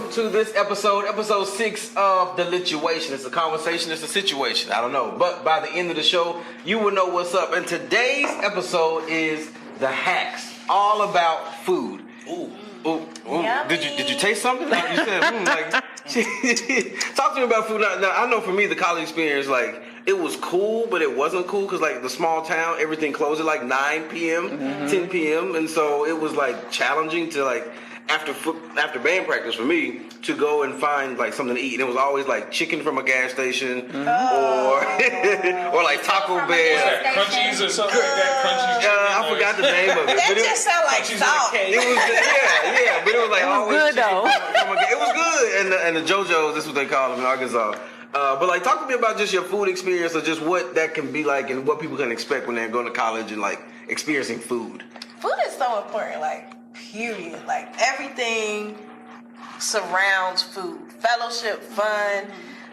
welcome to this episode 6 of the Lituation. It's a conversation, it's a situation, I don't know. But by the end of the show, you will know what's up. And today's episode is the hacks, all about food. Ooh. Did you taste something? Like you said, talk to me about food. Now, I know for me, the college experience, like, it was cool, but it wasn't cool because, like, the small town, everything closed at like 9 p.m., 10 p.m. And so it was, like, challenging to, like, after band practice for me to go and find like something to eat. And it was always like chicken from a gas station or like Taco Bell. Crunchies or something like that. Crunchies. I forgot the name of it. That just sound like salt. It was but it was like always good though. It was good. And the JoJo's, this is what they call them in Arkansas. But like, talk to me about just your food experience or just what that can be like and what people can expect when they're going to college and like experiencing food. Food is so important, like, period. Like, everything surrounds food. Fellowship, fun.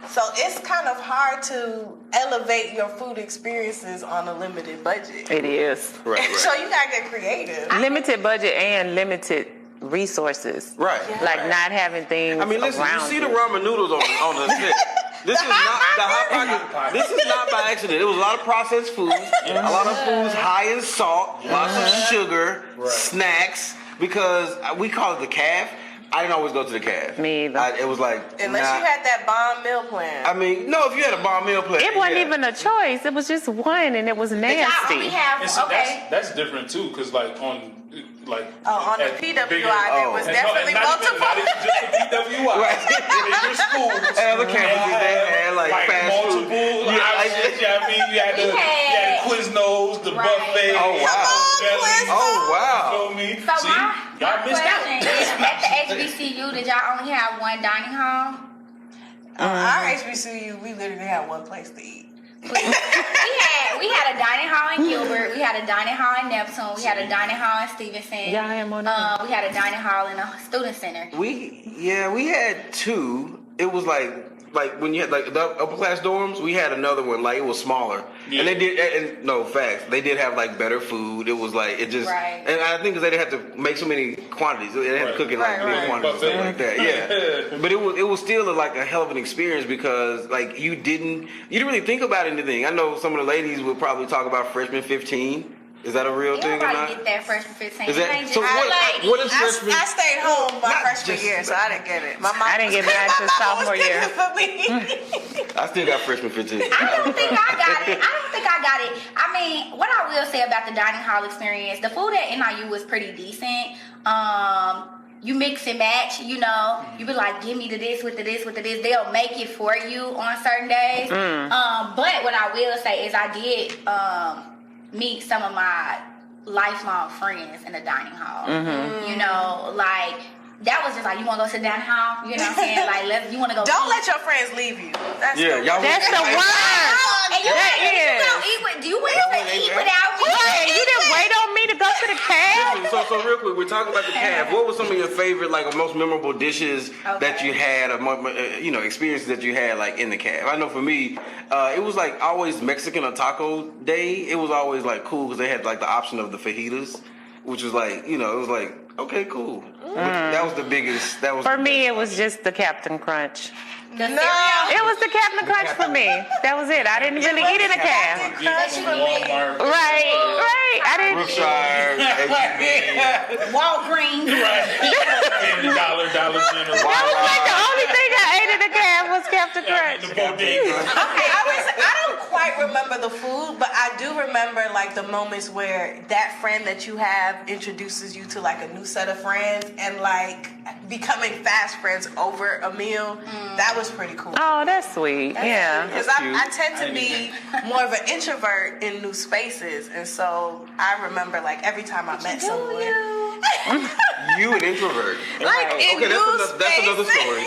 So it's kind of hard to elevate your food experiences on a limited budget. It is. Right. So you gotta get creative. Limited budget and limited resources. Right. Yeah. Like not having things. I mean, listen, you around see the ramen noodles on the set. This is not the hot pocket. This is not by accident. It was a lot of processed foods, a lot of foods high in salt, lots of sugar, snacks. Because we call it the calf. I didn't always go to the calf. Me either. It was like Unless you had that bomb meal plan. I mean, no, if you had a bomb meal plan, It wasn't even a choice. It was just one, and it was nasty. That's different too, because like on the PWI there was definitely multiple. Not even just the PWI. Right. In your schools, other campuses they had like fast multiple food. options. You had the Quiznos, the buffet. Oh wow! Oh wow! You feel me? So See, my y'all missed question out. is, at the HBCU, did y'all only have one dining hall? Our HBCU, we literally had one place to eat. We had a dining hall in Gilbert. We had a dining hall in Neptune. We had a dining hall in Stevenson. Yeah, I am on that. We had a dining hall in a student center. We had two. It was like when you had like the upper class dorms, we had another one. Like it was smaller, and they did. And no facts, they did have like better food. It was like it just. Right. And I think because they didn't have to make so many quantities, they had to cook in like big quantities, stuff like that. Yeah, but it was still like a hell of an experience because like you didn't really think about anything. I know some of the ladies would probably talk about freshman 15. Is that a real thing or not? Get that freshman 15. Is that so? What is freshman? I stayed home my freshman year, so I didn't get it. My mom I didn't get mine until sophomore year. For me. I still got freshman 15. I don't think I got it. I mean, what I will say about the dining hall experience, the food at NIU was pretty decent. You mix and match, you know. You be like, give me this with this. They'll make it for you on certain days. But what I will say is I did meet some of my lifelong friends in the dining hall. You know, like that was just like, you want to go to the dining hall? You know what I'm saying? Like, you want to go. Don't let your friends leave you. That's the the word. And you went to eat without me. Right, you didn't wait on me to go to the calf. So real quick, we're talking about the calf. What were some of your favorite, like, most memorable dishes that you had, or experiences that you had, like, in the calf? I know for me, it was like always Mexican or taco day. It was always like cool because they had like the option of the fajitas, which was like, it was like, okay, cool. That was the biggest. That was For me, it was just the Captain Crunch. No. It was the Captain Crunch for me. That was it. I didn't really eat in a calf. Walmart. Right. I didn't. Brookshire, Walgreens. $10 Dollar General. That was like the only thing I ate in a calf was Captain Crunch. The bodega. Okay, I don't quite remember the food, but I do remember like the moments where that friend that you have introduces you to like a new set of friends and like becoming fast friends over a meal. That was pretty cool. Oh, that's sweet. Yeah. Because I tend to be more of an introvert in new spaces, and so I remember like every time I met someone. You an introvert. Like in Okay, new that's another story.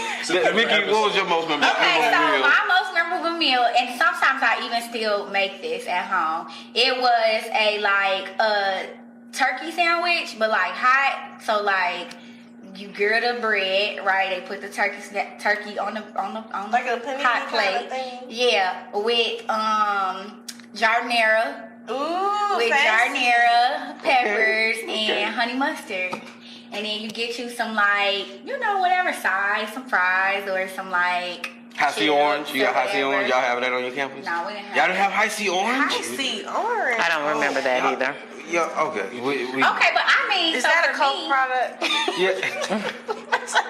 Mickey, what was your most memorable Okay, so meal? my most memorable meal, and sometimes I even still make this at home. It was a turkey sandwich, but like hot. So like you gird the bread, right? They put the turkey on the Like a panini hot plate. kind of thing? Yeah, with jardinera. Ooh, With fancy. jardinera, peppers, and honey mustard. and then you get you some like, whatever size, some fries or some like High C chips orange. You or got High C whatever. orange. Y'all have that on your campus? No, we didn't have Y'all didn't that. have High C orange? I see orange. I don't remember that either. Yeah. Okay. We Okay, but I mean, Is so that a for Coke me, product? Yeah.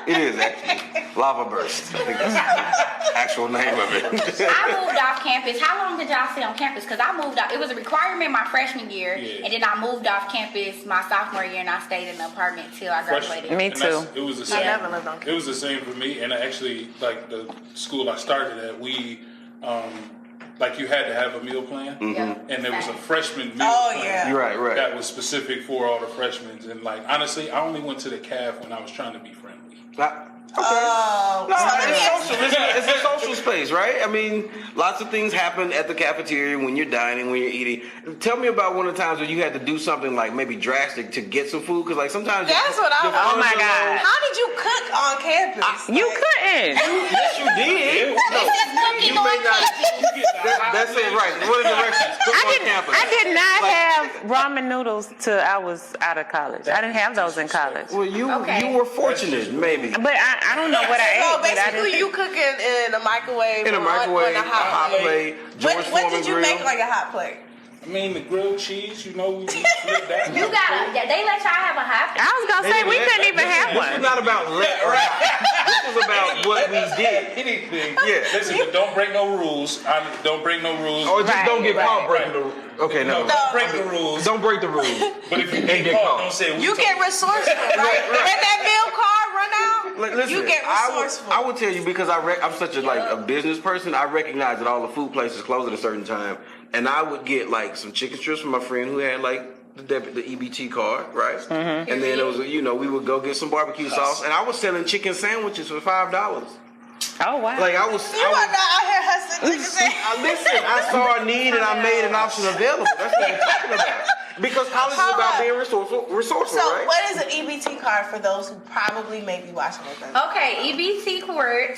It is actually Lava Burst. I think that's the actual name of it. I moved off campus. How long did y'all stay on campus? Because I moved off. It was a requirement my freshman year, and then I moved off campus my sophomore year, and I stayed in the apartment till I graduated. Me And too. It was the I same. never lived on It was the same for me, and actually, like the school I started at, we, like you had to have a meal plan, Yeah. and there was a freshman meal Oh, plan. yeah. You're right. That was specific for all the freshmen, and like honestly, I only went to the CAF when I was trying to be friendly. Oh. No, So let me it's ask social. It's a social space, right? I mean, lots of things happen at the cafeteria when you're dining, when you're eating. Tell me about one of the times when you had to do something like maybe drastic to get some food, because like sometimes That's what I your was- Oh my funds are God. low. How did you cook on campus? You couldn't. Yes, you did. No, cooking you on may not. campus. That's it, right? What are the directions? Cook on campus. I did not Like- have ramen noodles till I was out of college. I didn't have those in college. Well, you Okay. were fortunate, maybe. But I don't know what I ate. So but I basically, didn't- you cooking in a microwave, In a or microwave, on a hot plate. George What Foreman did you grill. make like a hot plate? I mean, the grilled cheese, we flip that. You got they let y'all have a hot. I was gonna say we couldn't even have This was one. not about let or not. This was about what we did. Anything. Yeah. Listen, but don't break no rules. Don't break no rules. Or just Right, don't get caught right. breaking the rules. Okay, no, no. don't break the rules. Don't break the rules. But if you And get get caught, caught. don't say we You told get resourceful, right? When that meal card run out, Like, listen, you get resourceful. I would tell you because I'm such a business person. I recognize that all the food places close at a certain time, and I would get like some chicken strips from my friend who had like the EBT card, right? Mm-hmm. And then it was we would go get some barbecue sauce, and I was selling chicken sandwiches for $5. Oh wow. Like I was. You are not out here hustling chicken sandwiches. Listen, I saw a need and I made an option available. That's what I'm talking about. Because college is Hold about up. being resourceful, So, right? what is an EBT card for those who probably may be watching with us? Okay, EBT card.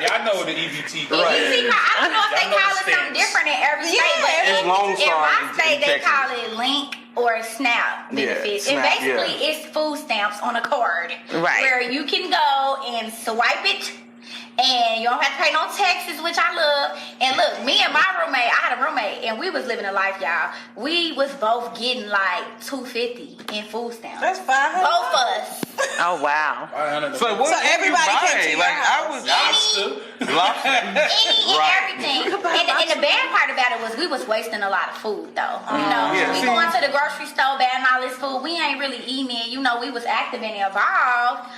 Y'all know the EBT. Right. EBT card. I don't know if they Y'all know call the it something stamps. different in every state, Yeah, but it's Lone in Star my in state they Texas. call it Link or SNAP benefits. SNAP, and basically yeah. it's food stamps on a card. Right. Where you can go and swipe it. And you don't have to pay no taxes, which I love. And look, me and my roommate, I had a roommate, and we was living a life, y'all. We was both getting like $250 in food stamps. That's $500. Both of us. Oh wow. So what So did you everybody buy? came to your Like I house. was Lobster. Any Right. and everything. And the bad part about it was we was wasting a lot of food though. Yeah, We see- going to the grocery store buying all this food. We ain't really eating it. We was active and involved.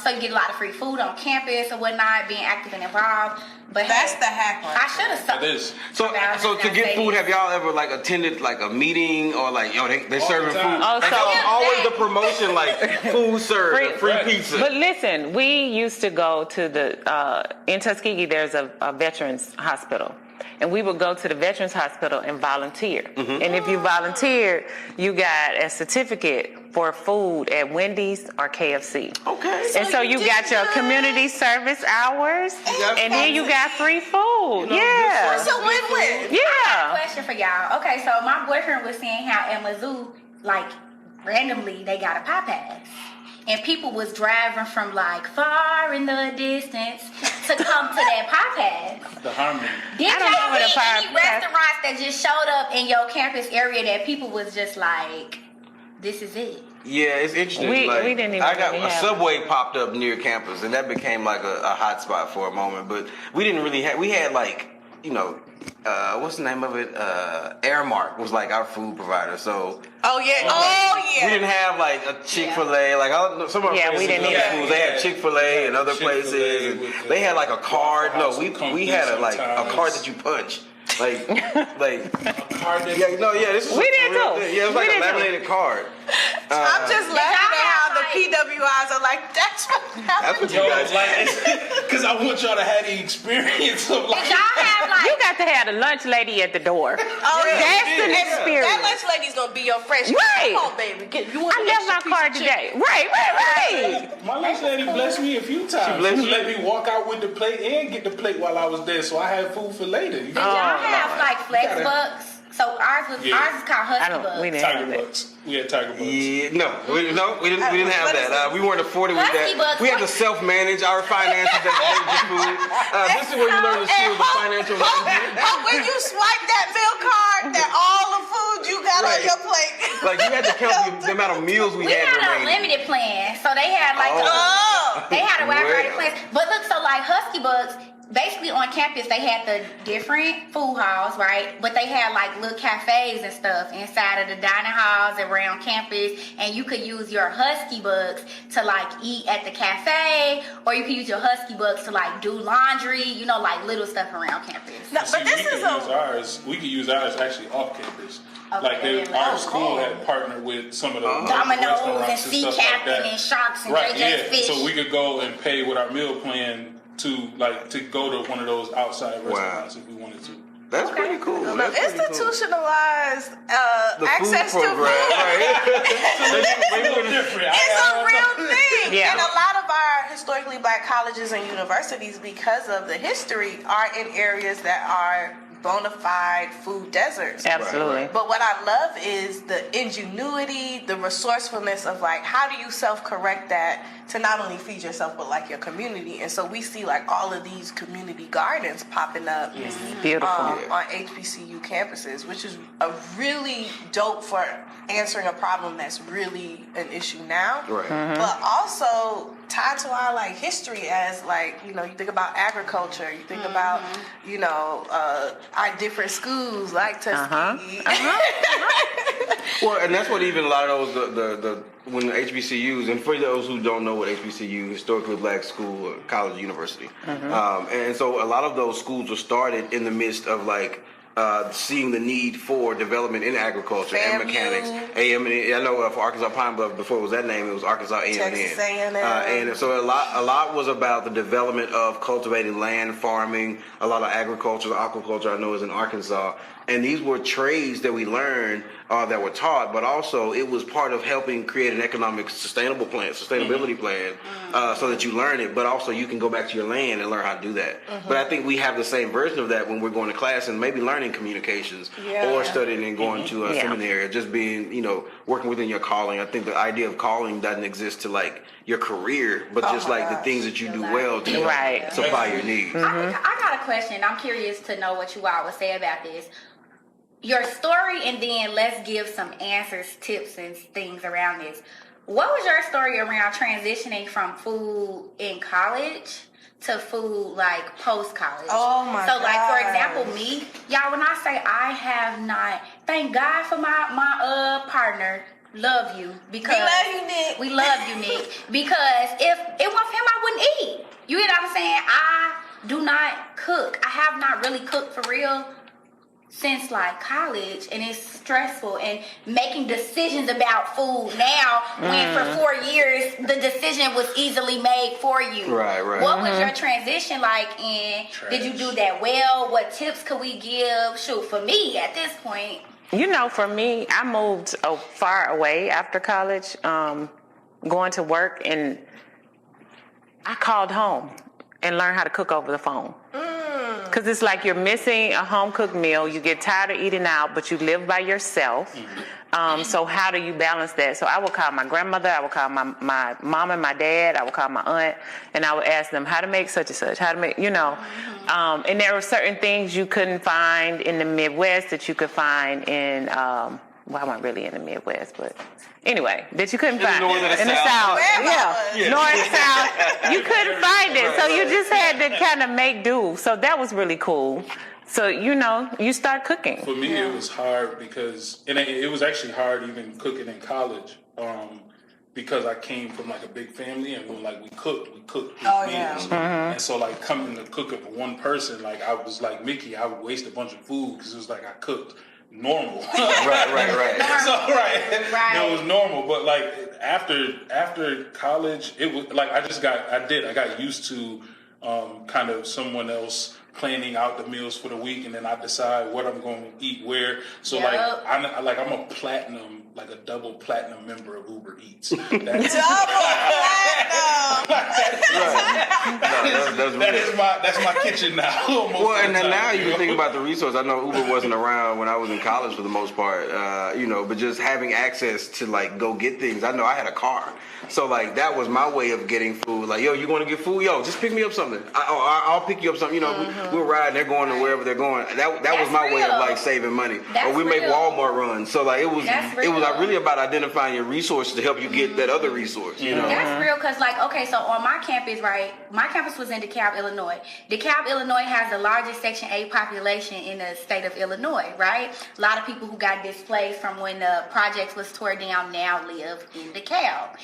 So you get a lot of free food on campus or whatnot, being active and involved. But That's hey, the hack right I should have. It is. So to get food, have y'all ever like attended like a meeting or like they serving the food? time. Oh, Like, so- that was always the promotion, like food served, free Right. pizza. But listen, we used to go to the in Tuskegee. There's a veterans hospital, and we would go to the veterans hospital and volunteer. Mm-hmm. And if you volunteered, you got a certificate for food at Wendy's or KFC. Okay. And so you got your community service hours, got and then you got free food. know, Yeah, It's a win-win. yeah. Question for y'all. Okay, so my boyfriend was saying how at Mizzou, like randomly they got a pie pass. And people was driving from like far in the distance to come to that pie pass. The harmony. Did I don't know y'all what a see pie any pass- restaurants that just showed up in your campus area that people was just like, this is it? Yeah, it's interesting. We like, didn't even I got really a have- Subway popped up near campus, and that became like a hot spot for a moment. But we didn't really have. We had like what's the name of it? Airmark was like our food provider. So Oh yeah. we didn't have like a Chick-fil-A. Like some of our Yeah, friends we in didn't other either. schools, they had Chick-fil-A and other Chick-fil-A places, and with the they had like a card. No, Waffle House we had a sometimes. card that you punch. Like Card that this is We a did real too. thing. Yeah, it was We like a did too. laminated card. I'm just laughing at how the like- PWIs are like, that's what That's happened. what you guys because I want y'all to have the experience of like. Did y'all have like You got to have the lunch lady at the door. Oh, yeah. That's an That experience. lunch lady's gonna be your friend. She Right. Come on, baby. You want I an left my extra card piece of chicken? today. Right. My lunch lady blessed me a few times. blessed She you? let me walk out with the plate and get the plate while I was there, so I had food for later. You Did y'all have like gotta- Flexbucks So ours is called Husky Bucks. We didn't Tiger have that. Bucks. We had Tiger Bucks. Yeah, we didn't have What is that. We weren't afforded with Husky that. Bucks. We had to self-manage our finances as the food. This is where you learn the skills of financial management. When you swipe that meal card, that all the food you got on Right. your plate. Like you had to count the amount of meals we We had had a remaining. limited plan, so they had like they had a wide variety of Well. plans. But look, so like Husky Bucks, basically on campus they had the different food halls, right? But they had like little cafes and stuff inside of the dining halls around campus, and you could use your Husky Bucks to like eat at the cafe, or you could use your Husky Bucks to like do laundry, you know, like little stuff around campus. No, See, but this is we could use ours actually off campus. Okay. Like our Oh, school cool. had partnered with some of the Domino's restaurants and Sea stuff like Captain that. and Sharks and Right, JJ's yeah. Fish. So we could go and pay with our meal plan to go to one of those outside restaurants if we wanted to. That's pretty cool. no, That's pretty cool. institutionalized The access food to program, food. It's a little different. It's a real thing. Yeah. And a lot of our historically black colleges and universities, because of the history, are in areas that are bona fide food deserts. Absolutely. But what I love is the ingenuity, the resourcefulness of like, how do you self-correct that to not only feed yourself, but like your community? And so we see like all of these community gardens popping up Beautiful. on HBCU campuses, which is a really dope for answering a problem that's really an issue now. Right. But also tied to our like history as like, you know, you think about agriculture, you think about, you know, our different schools like Tuskegee. Well, and that's what even a lot of those the when the HBCUs, and for those who don't know what HBCU, historically black school, or college, university, and so a lot of those schools were started in the midst of like seeing the need for development in agriculture and FAMU. mechanics. A&M, I know for Arkansas Pine Bluff before it was that name, it was Arkansas A&M. Texas A&M. And so a lot was about the development of cultivating land, farming, a lot of agriculture, aquaculture. I know is in Arkansas. And these were trades that we learned that were taught, but also it was part of helping create an economic sustainability plan, so that you learn it, but also you can go back to your land and learn how to do that. But I think we have the same version of that when we're going to class and maybe learning communications or studying and going to a seminary, or just being, you know, working within your calling. I think the idea of calling doesn't exist to like your career, but just like the things that you do well to Right. supply your needs. I got a question. I'm curious to know what you all would say about this. Your story, and then let's give some answers, tips, and things around this. What was your story around transitioning from food in college to food like post college? Oh my So like for gosh. example, me, y'all, when I say I have not, thank God for my partner. Love you because We love you, Nick. We love you, Nick. Because if it wasn't him, I wouldn't eat. You get what I'm saying? I do not cook. I have not really cooked for real since like college, and it's stressful, and making decisions about food now when for 4 years the decision was easily made for you. Right. What was your transition like, and did you do that well? What tips could we give? Shoot, for me at this point, You know, for me, I moved far away after college, going to work, and I called home and learned how to cook over the phone. Because it's like you're missing a home-cooked meal. You get tired of eating out, but you live by yourself. So how do you balance that? So I would call my grandmother, I would call my mom and my dad, I would call my aunt, and I would ask them how to make such and such, how to make, you know. And there were certain things you couldn't find in the Midwest that you could find in, well, I wasn't really in the Midwest, but anyway, that you couldn't find north and the in the south. South. Yeah. North, South. You couldn't find it, so you just had to kind of make do. So that was really cool. So, you know, you start cooking. For me, it was hard because, and it was actually hard even cooking in college, because I came from like a big family, and when like we cooked big meals, and so like coming to cook it for one person, like I was like Mickey, I would waste a bunch of food because it was like I cooked normal. Right. So it was normal, but like after college, it was like I got used to kind of someone else planning out the meals for the week, and then I decide what I'm going to eat where. So Yep. I'm a double platinum member of Uber Eats. Double platinum. That's my kitchen now. Well, and then now you can think about the resource. I know Uber wasn't around when I was in college for the most part, but just having access to like go get things. I know I had a car, so like that was my way of getting food. Like, yo, you want to get food? Yo, just pick me up something. I'll pick you up something. We'll ride. They're going to wherever they're going. That was my way of like saving money. Or we make Walmart runs. So like it was like really about identifying your resources to help you get that other resource. You know, that's real because like so on my campus, right? My campus was in DeKalb, Illinois. DeKalb, Illinois has the largest Section 8 population in the state of Illinois, right? A lot of people who got displaced from when the projects was tore down now live in DeKalb.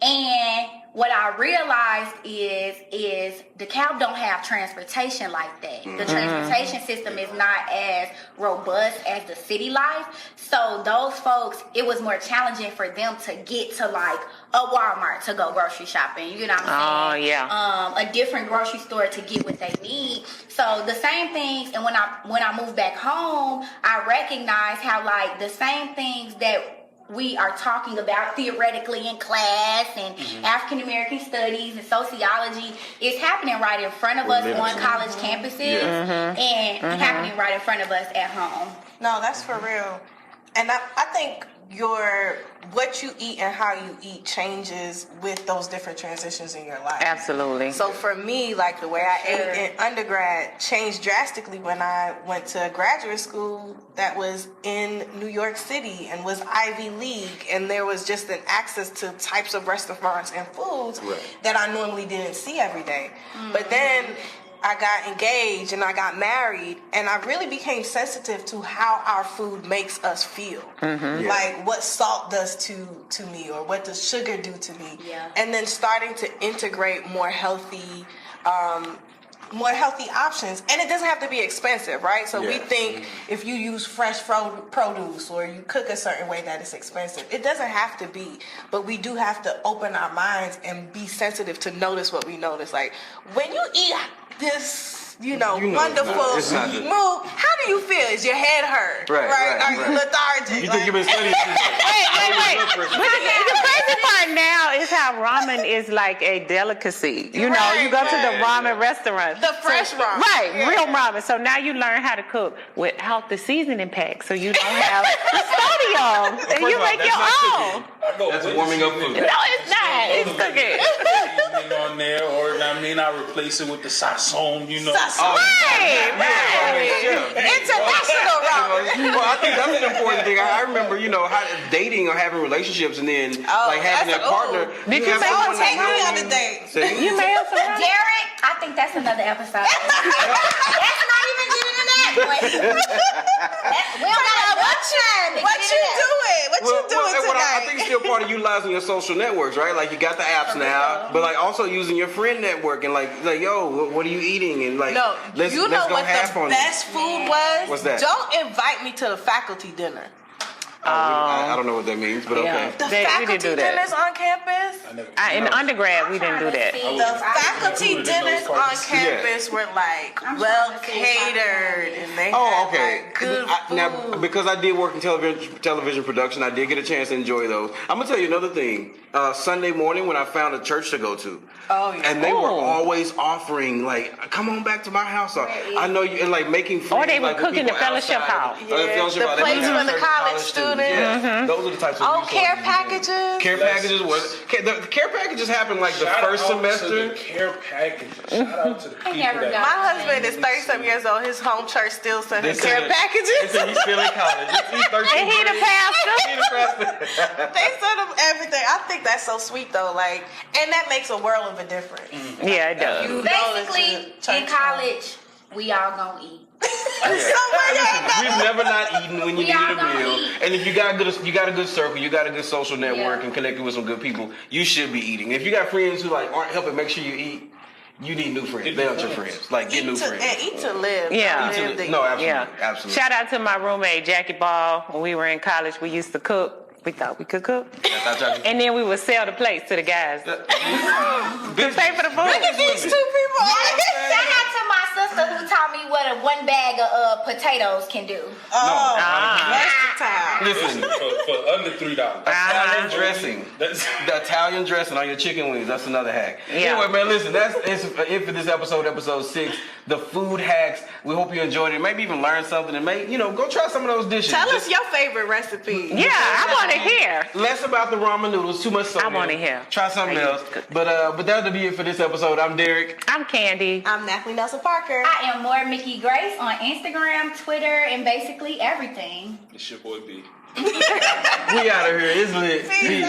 And what I realized is DeKalb don't have transportation like that. The transportation system is not as robust as the city life. So those folks, it was more challenging for them to get to like a Walmart to go grocery shopping. You know what I'm saying? Oh yeah. A different grocery store to get what they need. So the same things. And when I moved back home, I recognized how like the same things that we are talking about theoretically in class and African American studies and sociology is happening right in front of us on college campuses and happening right in front of us at home. No, that's for real. And I think what you eat and how you eat changes with those different transitions in your life. Absolutely. So for me, like the way I ate in undergrad changed drastically when I went to graduate school that was in New York City and was Ivy League, and there was just an access to types of restaurants and foods that I normally didn't see every day. But then I got engaged and I got married, and I really became sensitive to how our food makes us feel. Like what salt does to me, or what does sugar do to me. And then starting to integrate more healthy options. And it doesn't have to be expensive, right? So we think if you use fresh produce or you cook a certain way that it's expensive. It doesn't have to be, but we do have to open our minds and be sensitive to notice what we notice. Like when you eat this, wonderful move, how do you feel? Is your head hurt? Right. Are you lethargic? You think you've been studying? Wait. The crazy part now is how ramen is like a delicacy. You go to the ramen restaurant. The fresh ramen. Right, real ramen. So now you learn how to cook without the seasoning pack, so you don't have the sodium. And you make your own. That's warming up food. No, it's not. It's cooking. Seasoning on there, or I replace it with the sazon, Right. International ramen. Well, I think that's an important thing. I remember, dating or having relationships, and then having that partner. Did you take me on a date? You made some ramen? Derek, I think that's another episode. That's not even getting in that. What you doing? Tonight? I think it's still part of utilizing your social networks, right? Like you got the apps now, but like also using your friend network and like yo, what are you eating? And like, let's go half on the best food was? What's that? Don't invite me to the faculty dinner. I don't know what that means, but okay. The faculty dinners on campus? In undergrad, we didn't do that. The faculty dinners on campus were like well catered, and they had like good food. Now, because I did work in television production, I did get a chance to enjoy those. I'm gonna tell you another thing. Sunday morning when I found a church to go to, and they were always offering like, come on back to my house. I know you, and like making food. Or they were like, cooking the fellowship hall. The plates for the college students. Yeah, those are the types of care packages. Care packages was the care packages happened like the first semester. To the care packages. Shout out to the people that. My husband is 30-something years old. His home church still sends him care packages. He's still in college. He's 13. And he the pastor. They send him everything. I think that's so sweet though. Like, and that makes a world of a difference. Yeah, it does. Basically, in college, we all gonna eat. We've never not eaten when you needed a meal. Eat. And if you got a good circle, you got a good social network and connected with some good people, you should be eating. If you got friends who like aren't helping make sure you eat, you need new friends. They're not your friends. Like get new friends. And eat to live. Yeah. No, absolutely. Absolutely. Shout out to my roommate Jackie Ball. When we were in college, we used to cook. We thought we could cook. And then we would sell the plates to the guys. To pay for the food. Look at these two people. Shout out to my sister who taught me what one bag of potatoes can do. Oh, Ah. versatile. Listen, for under $3. Italian dressing. That's The Italian dressing on your chicken wings. That's another hack. Yeah. Anyway, man, listen, that's it for this episode 6. The food hacks. We hope you enjoyed it. Maybe even learned something and go try some of those dishes. Tell us your favorite recipe. Yeah, I want to hear. Less about the ramen noodles, too much sodium. I wanna hear. Try something I else. used to cook. But that'll be it for this episode. I'm Derek. I'm Candy. I'm Natalie Nelson Parker. I am more Mickey Grace on Instagram, Twitter, and basically everything. it's your boy B. We out of here. It's lit. Peace.